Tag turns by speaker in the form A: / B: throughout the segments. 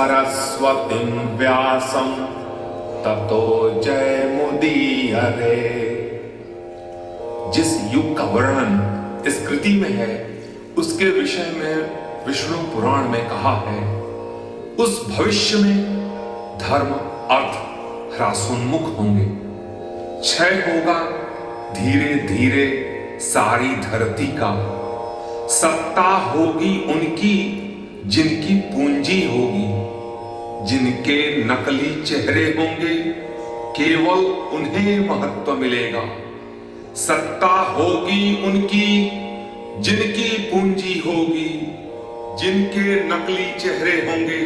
A: सरस्वतीं व्यासं ततो जयमुदीरये। जिस युग का वर्णन इस कृति में है उसके विषय में विष्णु पुराण में कहा है, उस भविष्य में धर्म अर्थ ह्रासोन्मुख होंगे, क्षय होगा धीरे धीरे सारी धरती का। सत्ता होगी उनकी जिनकी पूंजी होगी, जिनके नकली चेहरे होंगे केवल उन्हें महत्व मिलेगा। सत्ता होगी उनकी जिनकी पूंजी होगी, जिनके नकली चेहरे होंगे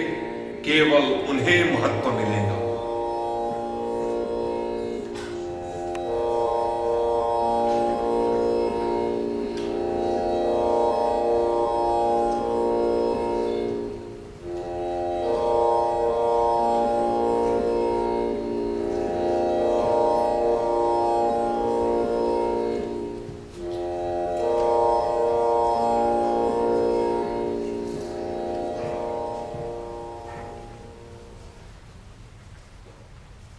A: केवल उन्हें महत्व मिलेगा।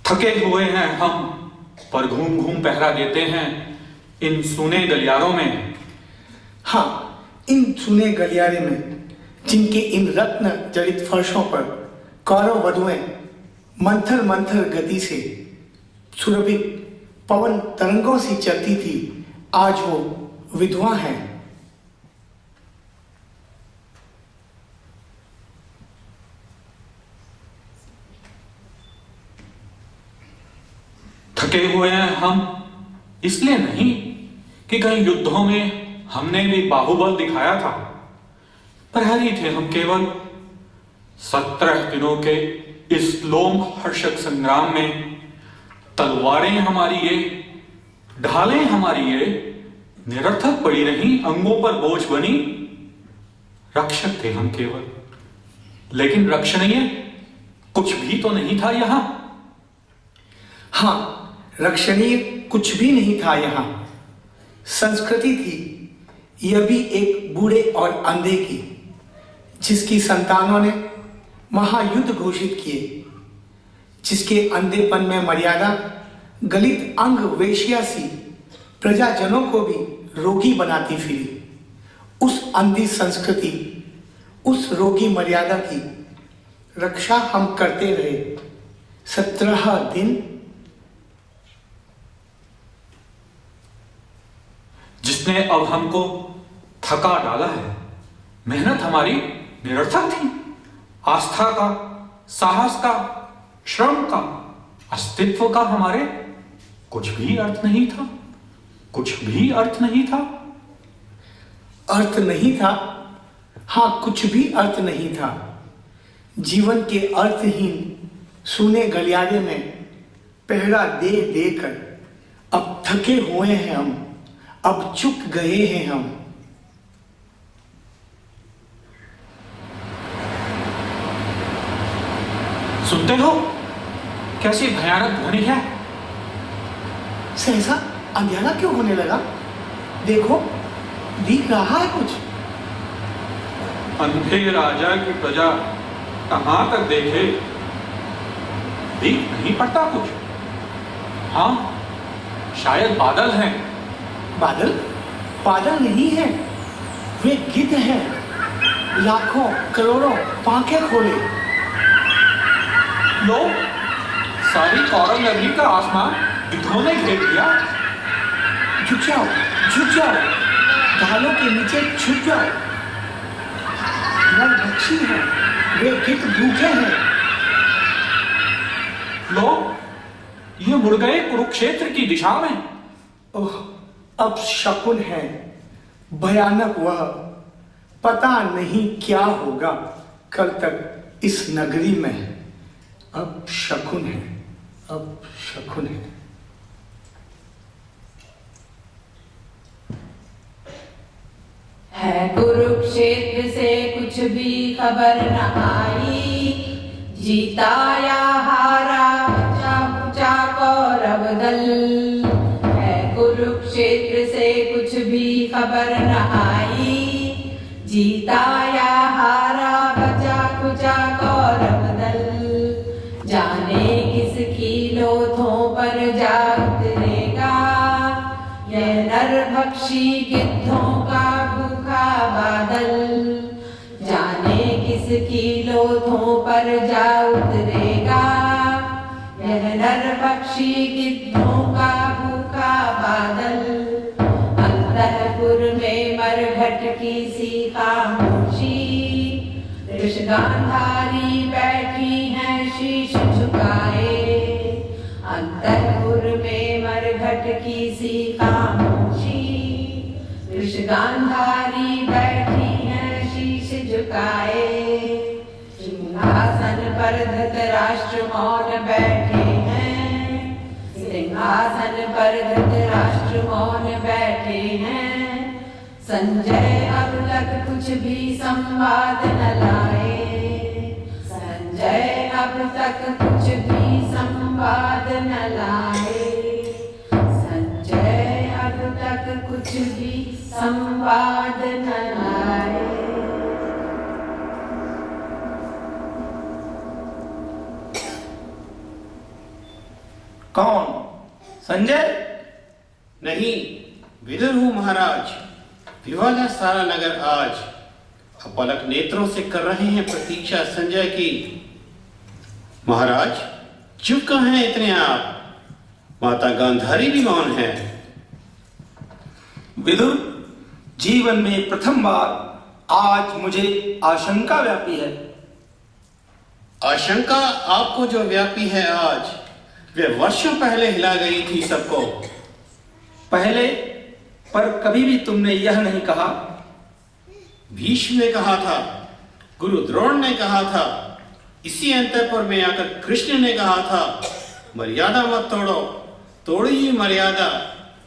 B: थके हुए हैं हम, पर घूम घूम पहरा देते हैं इन सूने गलियारों में।
C: हाँ, इन सूने गलियारे में जिनके इन रत्न जड़ित फर्शों पर कौरव वधुएं मंथर मंथर गति से सुरभित पवन तरंगों सी चलती थी, आज वो विधवा हैं।
B: थके हुए हैं हम इसलिए नहीं कि कई युद्धों में हमने भी बाहुबल दिखाया था, प्रहरी थे हम केवल। 17 दिनों के इस लोम हर्षक संग्राम में तलवारें हमारी ये, ढालें हमारी ये निरर्थक पड़ी रही, अंगों पर बोझ बनी। रक्षक थे हम केवल, लेकिन रक्षणीय कुछ भी तो नहीं था यहां।
C: हाँ, रक्षणीय कुछ भी नहीं था यहाँ। संस्कृति थी यह भी एक बूढ़े और अंधे की, जिसकी संतानों ने महायुद्ध घोषित किए, जिसके अंधेपन में मर्यादा गलित अंग वेश्या सी प्रजाजनों को भी रोगी बनाती फिरी। उस अंधी संस्कृति, उस रोगी मर्यादा की रक्षा हम करते रहे 17 दिन।
B: जिसने अब हमको थका डाला है। मेहनत हमारी निरर्थक थी। आस्था का, साहस का, श्रम का, अस्तित्व का हमारे कुछ भी अर्थ नहीं था। कुछ भी अर्थ नहीं था।
C: अर्थ नहीं था, हाँ, कुछ भी अर्थ नहीं था। जीवन के अर्थहीन सूने गलियारे में पहरा दे देकर अब थके हुए हैं हम, अब चुक गए हैं हम।
B: सुनते हो कैसी भयानक ध्वनि है?
C: सहसा अंधेरा क्यों होने लगा? देखो, दिख रहा है कुछ।
B: अंधे राजा की प्रजा कहां तक देखे, दिख नहीं पड़ता कुछ। हाँ, शायद बादल हैं।
C: बादल? बादल नहीं है, वे गिद्ध हैं, लाखों करोड़ों पांखें खोले।
B: लो, सारी कौरव नगरी का आसमान गिद्धों ने घेर लिया।
C: झुक जाओ, झुक जाओ, ढालों के नीचे छुप जाओ। नर पक्षी हैं, वे गिद्ध भूखे हैं।
B: लो, ये मुड़ गए कुरुक्षेत्र की दिशा में।
C: ओह, अब शकुन है, भयानक वह। पता नहीं क्या होगा कल तक इस नगरी में। अब शकुन है, अब शकुन है।
D: है कुरुक्षेत्र से कुछ भी खबर न आई, जीता या हारा बचा बुचा कौरव दल। है कुरुक्षेत्र से कुछ भी खबर न आई, जीता या हारा बचा कुचा कौरव पक्षी गिद्धों का भूखा बादल, जाने किसकी लोथों पर जा उतरेगा। यह नर पक्षी गिद्धों का भूखा बादल, अंतःपुर में मरघट की सी खामोशी। ऋष गांधारी बैठी हैं शीश झुकाए, अंतःपुर में मरघट की सी खामोशी। ऋष गांधारी बैठी हैं शीश झुकाए, सिंहासन पर धृतराष्ट्र मौन बैठे हैं, सिंहासन पर धृतराष्ट्र मौन बैठे हैं। संजय अब तक कुछ भी संवाद न लाए, संजय अब तक कुछ भी संवाद न लाए, संजय अब तक कुछ भी संवाद न लाए।
C: कौन? संजय?
E: नहीं, विदुर हूं महाराज। विवादा सारा नगर आज अपलक नेत्रों से कर रहे हैं प्रतीक्षा संजय की। महाराज चुप कहाँ हैं इतने आप? माता गांधारी भी मौन है।
C: विदुर, जीवन में प्रथम बार आज मुझे आशंका व्यापी है।
E: आशंका आपको जो व्यापी है आज, वे वर्षों पहले हिला गई थी सबको।
C: पहले? पर कभी भी तुमने यह नहीं कहा।
E: भीष्म ने कहा था, गुरु द्रोण ने कहा था, इसी अंतःपुर में आकर कृष्ण ने कहा था, मर्यादा मत तोड़ो, तोड़िए मर्यादा।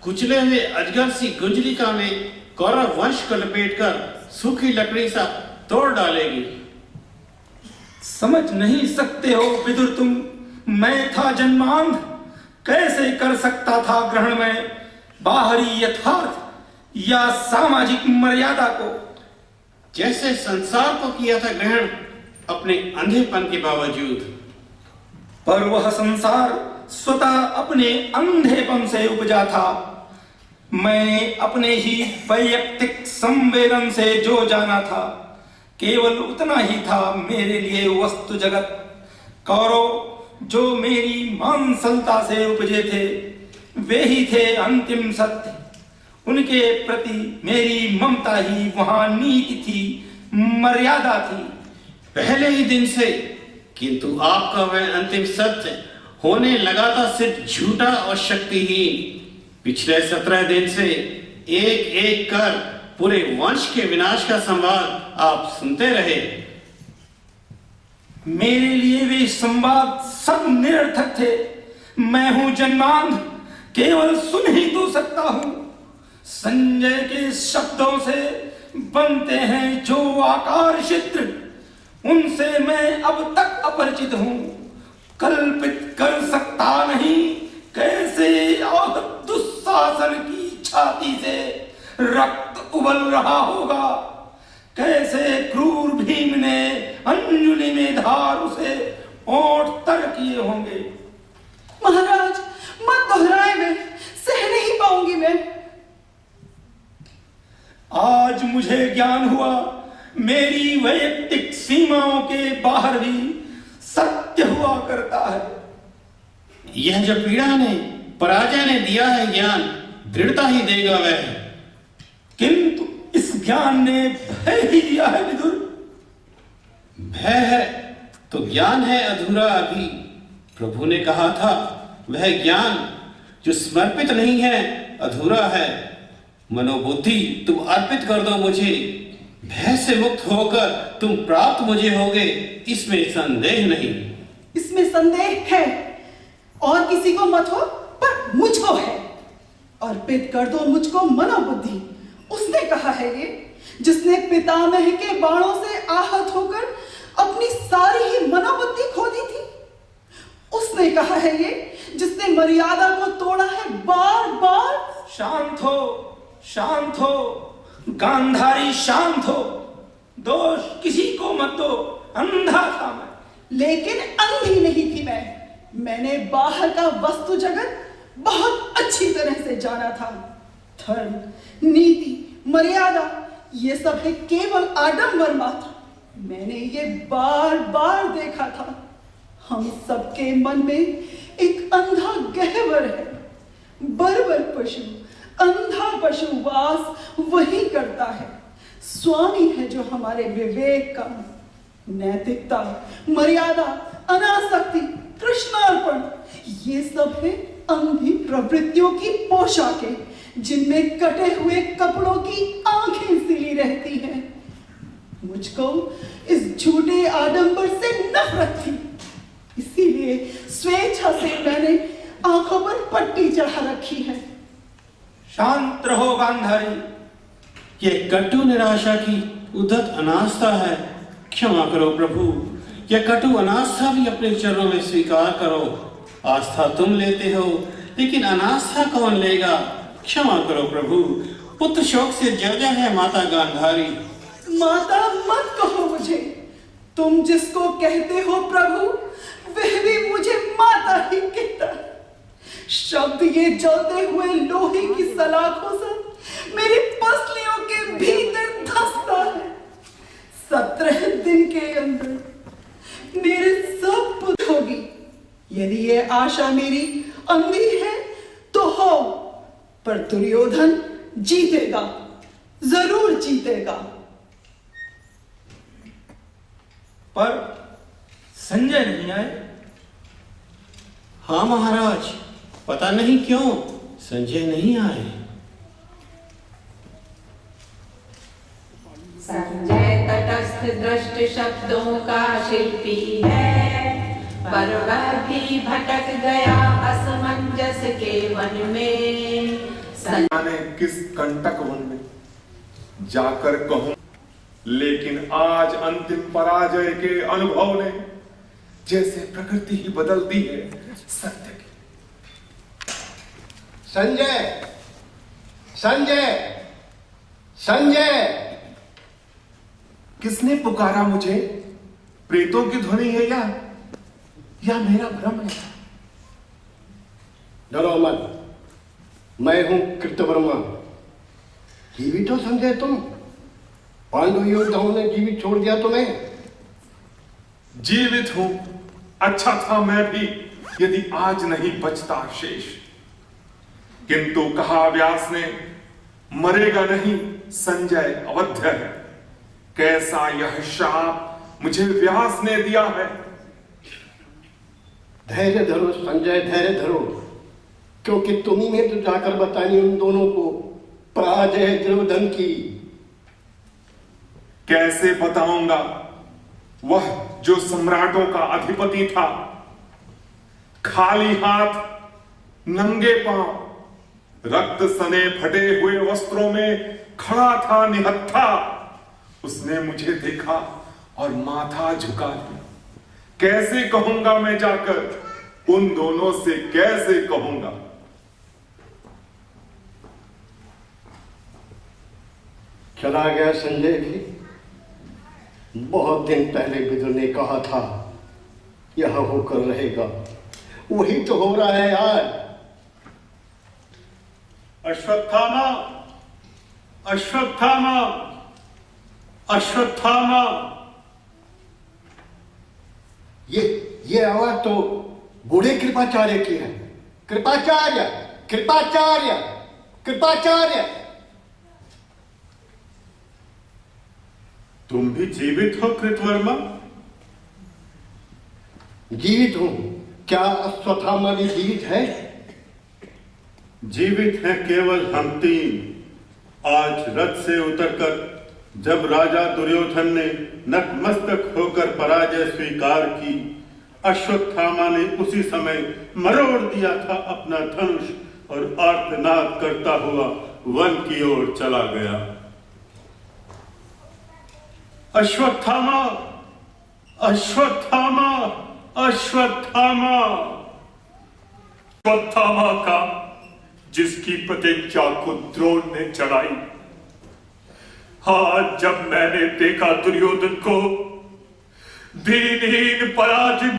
E: कुचले हुए अजगर सी गुंजलिका में कौरव वंश को लपेटकर सूखी लकड़ी सा तोड़ डालेगी।
C: समझ नहीं सकते हो विदुर तुम, मैं था जन्मांध, कैसे कर सकता था ग्रहण में बाहरी यथार्थ या सामाजिक मर्यादा को।
E: जैसे संसार को किया था ग्रहण अपने अंधेपन के बावजूद।
C: पर वह संसार स्वतः अपने अंधेपन से उपजा था। मैंने अपने ही वैयक्तिक संवेदन से जो जाना था, केवल उतना ही था मेरे लिए वस्तु जगत। कौरव जो मेरी मांसलता से उपजे थे, वे ही थे अंतिम सत्य। उनके प्रति मेरी ममता ही वहां नीति थी, मर्यादा थी।
E: पहले ही दिन से, किंतु आपका वह अंतिम सत्य होने लगा था सिर्फ झूठा और शक्तिहीन। पिछले 17 दिन से एक एक कर पूरे वंश के विनाश का संवाद आप सुनते रहे।
C: मेरे लिए वे संवाद सब निरर्थक थे। मैं हूं जन्मांध, केवल सुन ही तो सकता हूं। संजय के शब्दों से बनते हैं जो आकार चित्र, उनसे मैं अब तक अपरिचित हूं। कल्पित कर सकता नहीं कैसे और दुशासन की छाती से रक्त उबल रहा होगा, कैसे क्रूर भीम ने अंजुलि में धार उसे ओंठ तर किए होंगे।
F: महाराज मत दोहराए, मैं सह नहीं पाऊंगी। मैं
C: आज मुझे ज्ञान हुआ, मेरी वैयक्तिक सीमाओं के बाहर भी सत्य हुआ करता है।
E: यह जो पीड़ा ने, पराजय ने दिया है ज्ञान, दृढ़ता ही देगा वह।
C: किंतु इस ज्ञान ने भय ही दिया है विदुर।
E: भय है तो ज्ञान है अधूरा अभी। प्रभु ने कहा था, वह ज्ञान जो समर्पित नहीं है अधूरा है। मनोबुद्धि तुम अर्पित कर दो मुझे, भय से मुक्त होकर तुम प्राप्त मुझे होगे, इसमें संदेह नहीं।
F: इसमें संदेह है, और किसी को मत हो पर मुझको है। अर्पित कर दो मुझको मनोबुद्धि, उसने कहा है ये, जिसने पितामह के बाणों से आहत होकर अपनी सारी ही मनोबुद्धि खो दी थी। उसने कहा है ये, जिसने मर्यादा को तोड़ा है बार बार।
C: शांत हो, शांत हो गांधारी, शांत हो। दोष किसी को मत दो, अंधा था मैं।
F: लेकिन अंधी नहीं थी मैं। मैंने बाहर का वस्तु जगत बहुत अच्छी तरह से जाना था। धर्म, नीति, मर्यादा, ये सब है केवल आडंबर मात्र। मैंने ये बार बार देखा था। हम सबके मन में एक अंधा गहवर है। बर्बर पशु, अंधा पशु वास वही करता है। स्वामी है जो हमारे विवेक का, नैतिकता, मर्यादा, अनासक्ति, कृष्णार्पण, ये सब है अंधी प्रवृत्तियों की पोशाकें, जिनमें कटे हुए कपड़ों की आंखें सिली रहती हैं। मुझको इस झूठे आडंबर से नफरत थी, इसीलिए स्वेच्छा से मैंने आंखों पर पट्टी चढ़ा रखी है।
C: शांत रहो गांधारी।
E: ये कटु निराशा की उद्धत अनास्था है। क्षमा करो प्रभु, यह कटु अनास्था भी अपने चरणों में स्वीकार करो। आस्था तुम लेते हो, लेकिन अनास्था कौन लेगा? क्षमा करो प्रभु, पुत्र शोक से जर्जर है माता गांधारी।
F: माता मत कहो मुझे, तुम जिसको कहते हो प्रभु, वह भी मुझे माता ही कहता है। शब्द ये जलते हुए लोहे की सलाखों से मेरी पसलियों के भीतर धंसता है। 17 दिन के अंदर मेरे सब पुत्र होगी। यदि ये आशा मेरी अंधी है तो हो, पर दुर्योधन जीतेगा, जरूर जीतेगा।
C: पर संजय नहीं आए।
E: हाँ महाराज, पता नहीं क्यों संजय नहीं आए।
D: संजय तटस्थ दृष्ट शब्दों का शिल्पी है, पर वह भी भटक गया असमंजस के वन में।
A: जाने किस कंटक वन में जाकर कहूं, लेकिन आज अंतिम पराजय के अनुभव ने जैसे प्रकृति ही बदल दी है सत्य की।
G: संजय, संजय, संजय!
A: किसने पुकारा मुझे? प्रेतों की ध्वनि है या मेरा भ्रम है?
G: डरो मत, मैं हूं कृतवर्मा। जीवित हो संजय तुम? पांडव योद्धाओं ने जीवित छोड़ दिया तुम्हें।
A: जीवित हूं, अच्छा था मैं भी यदि आज नहीं बचता शेष। किंतु कहा व्यास ने, मरेगा नहीं संजय अवध्य है। कैसा यह शाप मुझे व्यास ने दिया है।
G: धैर्य धरो संजय, धैर्य धरो, क्योंकि तुम्ही ने तो जाकर बतानी उन दोनों को पराजय दुर्योधन की।
A: कैसे बताऊंगा? वह जो सम्राटों का अधिपति था, खाली हाथ, नंगे पांव, रक्त सने फटे हुए वस्त्रों में खड़ा था निहत्था। उसने मुझे देखा और माथा झुका दिया। कैसे कहूंगा मैं जाकर? उन दोनों से कैसे कहूंगा?
G: चला गया संजय भी। बहुत दिन पहले विदुर ने कहा था यह होकर रहेगा, वही तो हो रहा है आज।
E: अश्वत्थामा, अश्वत्थामा, अश्वत्थामा।
G: ये आवाज तो बूढ़े कृपाचार्य की है। कृपाचार्य, कृपाचार्य, कृपाचार्य।
E: तुम भी जीवित हो कृतवर्मा?
G: जीवित हूं। क्या अश्वत्थामा भी जीवित है?
H: जीवित हैं केवल हम तीन। आज रथ से उतरकर जब राजा दुर्योधन ने नतमस्तक होकर पराजय स्वीकार की, अश्वत्थामा ने उसी समय मरोड़ दिया था अपना धनुष और आर्तनाद करता हुआ वन की ओर चला गया। अश्वत्थामा, अश्वत्थामा, अश्वत्थामा। अश्वत्थामा का जिसकी प्रतिज्ञा को द्रोण ने चढ़ाई। आज जब मैंने देखा दुर्योधन को दीनहीन पराजित